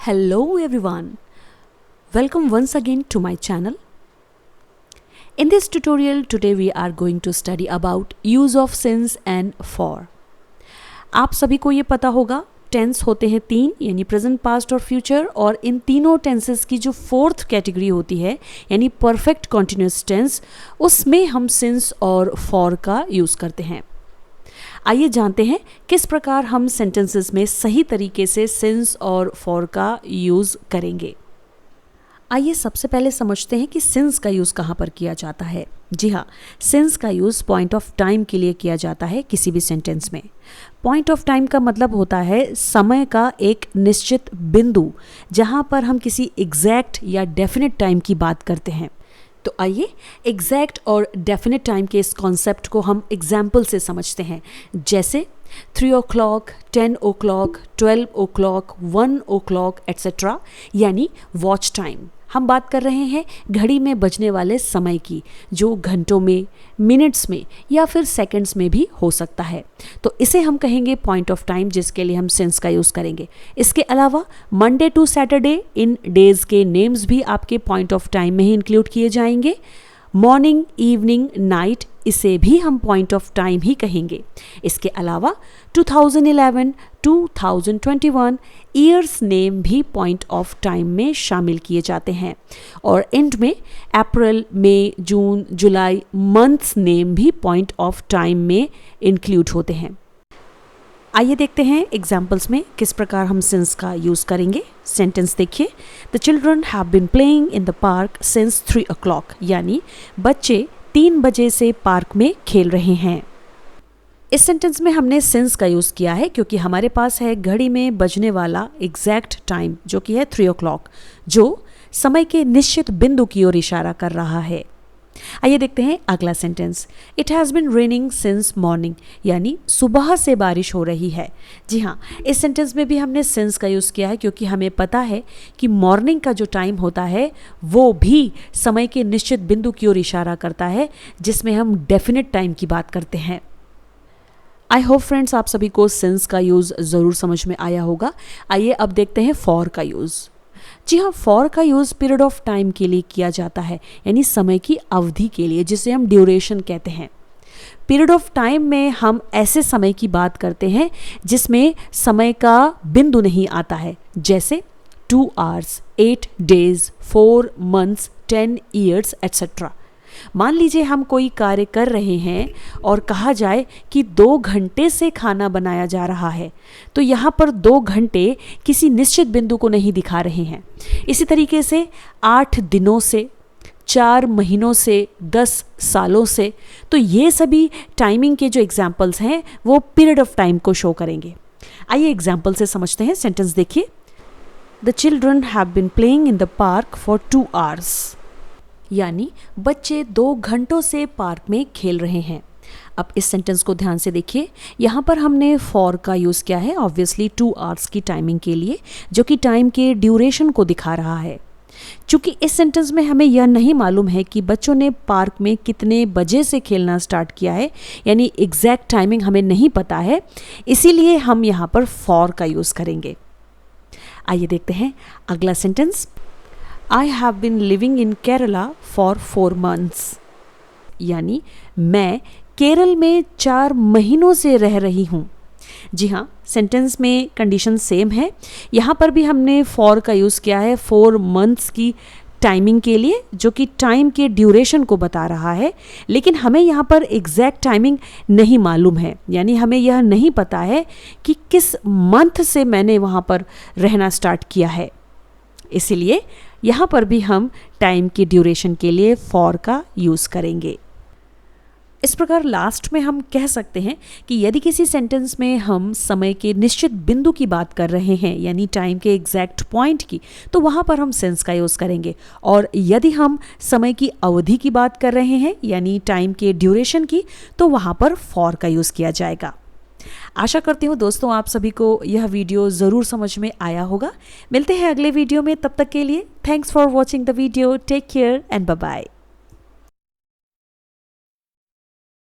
Hello everyone, welcome once again to my channel. In this tutorial today we are going to study about use of since and for. आप सभी को ये पता होगा tense होते हैं तीन यानी प्रेजेंट पास्ट और फ्यूचर, और इन तीनों टेंसेस की जो फोर्थ कैटेगरी होती है यानी परफेक्ट कॉन्टिन्यूस टेंस, उसमें हम सिंस और फॉर का यूज़ करते हैं। आइए जानते हैं किस प्रकार हम सेंटेंसेस में सही तरीके से सिंस और फॉर का यूज़ करेंगे। आइए सबसे पहले समझते हैं कि सिंस का यूज़ कहाँ पर किया जाता है। जी हाँ, सिंस का यूज़ पॉइंट ऑफ टाइम के लिए किया जाता है किसी भी सेंटेंस में। पॉइंट ऑफ टाइम का मतलब होता है समय का एक निश्चित बिंदु जहाँ पर हम किसी एग्जैक्ट या डेफिनेट टाइम की बात करते हैं। तो आइए एग्जैक्ट और डेफिनेट टाइम के इस कॉन्सेप्ट को हम एग्जाम्पल से समझते हैं, जैसे 3 o'clock, 10 o'clock, 12 o'clock, 1 o'clock etc. यानी वॉच टाइम। हम बात कर रहे हैं घड़ी में बजने वाले समय की, जो घंटों में, मिनट्स में या फिर सेकंड्स में भी हो सकता है। तो इसे हम कहेंगे पॉइंट ऑफ टाइम, जिसके लिए हम सिंस का यूज़ करेंगे। इसके अलावा मंडे टू सैटरडे, इन डेज़ के नेम्स भी आपके पॉइंट ऑफ टाइम में ही इंक्लूड किए जाएंगे। मॉर्निंग, इवनिंग, नाइट, इसे भी हम पॉइंट ऑफ टाइम ही कहेंगे। इसके अलावा 2011, 2021 ईयर्स नेम भी पॉइंट ऑफ टाइम में शामिल किए जाते हैं, और एंड में अप्रैल, मई, जून, जुलाई मंथ्स नेम भी पॉइंट ऑफ टाइम में इंक्लूड होते हैं। आइए देखते हैं एग्जाम्पल्स में किस प्रकार हम सिंस का यूज़ करेंगे। सेंटेंस देखिए, the children have been playing in the park since 3 o'clock, यानी बच्चे 3 बजे से पार्क में खेल रहे हैं। इस सेंटेंस में हमने सिंस का यूज़ किया है क्योंकि हमारे पास है घड़ी में बजने वाला एग्जैक्ट टाइम, जो कि है 3 o'clock, जो समय के निश्चित बिंदु की ओर इशारा कर रहा है। आइए देखते हैं अगला sentence, it has been raining since morning, यानी सुबह से बारिश हो रही है। जी हाँ, इस सेंटेंस में भी हमने सिंस का यूज़ किया है क्योंकि हमें पता है कि मॉर्निंग का जो टाइम होता है वो भी समय के निश्चित बिंदु की ओर इशारा करता है, जिसमें हम डेफिनेट टाइम की बात करते हैं। आई होप फ्रेंड्स आप सभी को सिंस का यूज़ ज़रूर समझ में आया होगा। आइए अब देखते हैं फॉर का यूज़। जी हाँ, फॉर का यूज़ पीरियड ऑफ टाइम के लिए किया जाता है, यानी समय की अवधि के लिए, जिसे हम ड्यूरेशन कहते हैं। पीरियड ऑफ टाइम में हम ऐसे समय की बात करते हैं जिसमें समय का बिंदु नहीं आता है, जैसे 2 hours, 8 days, 4 months, 10 years etc. मान लीजिए हम कोई कार्य कर रहे हैं और कहा जाए कि 2 घंटे से खाना बनाया जा रहा है, तो यहाँ पर 2 घंटे किसी निश्चित बिंदु को नहीं दिखा रहे हैं। इसी तरीके से 8 दिनों से, 4 महीनों से, 10 सालों से, तो ये सभी टाइमिंग के जो एग्जाम्पल्स हैं वो पीरियड ऑफ टाइम को शो करेंगे। आइए एग्जाम्पल से समझते हैं। सेंटेंस देखिए, the children have been playing in the park for 2 hours, यानी बच्चे 2 घंटों से पार्क में खेल रहे हैं। अब इस सेंटेंस को ध्यान से देखिए, यहाँ पर हमने फॉर का यूज़ किया है ऑब्वियसली 2 hours की टाइमिंग के लिए, जो कि टाइम के ड्यूरेशन को दिखा रहा है। चूँकि इस सेंटेंस में हमें यह नहीं मालूम है कि बच्चों ने पार्क में कितने बजे से खेलना स्टार्ट किया है, यानी एग्जैक्ट टाइमिंग हमें नहीं पता है, इसीलिए हम यहाँ पर फॉर का यूज़ करेंगे। आइए देखते हैं अगला sentence, I have been living in Kerala for 4 months, यानी मैं केरल में 4 महीनों से रह रही हूँ। जी हाँ, सेंटेंस में कंडीशन सेम है। यहाँ पर भी हमने फॉर का यूज़ किया है 4 months की टाइमिंग के लिए, जो कि टाइम के ड्यूरेशन को बता रहा है, लेकिन हमें यहाँ पर एग्जैक्ट टाइमिंग नहीं मालूम है, यानी हमें यह नहीं पता है कि किस मंथ से मैंने वहाँ पर रहना स्टार्ट किया है। इसीलिए यहाँ पर भी हम टाइम की ड्यूरेशन के लिए फॉर का यूज़ करेंगे। इस प्रकार लास्ट में हम कह सकते हैं कि यदि किसी सेंटेंस में हम समय के निश्चित बिंदु की बात कर रहे हैं, यानी टाइम के एग्जैक्ट पॉइंट की, तो वहाँ पर हम सिंस का यूज़ करेंगे, और यदि हम समय की अवधि की बात कर रहे हैं, यानी टाइम के ड्यूरेशन की, तो वहाँ पर फॉर का यूज़ किया जाएगा। आशा करती हूँ दोस्तों आप सभी को यह वीडियो ज़रूर समझ में आया होगा। मिलते हैं अगले वीडियो में, तब तक के लिए thanks for watching the video. Take care and bye bye.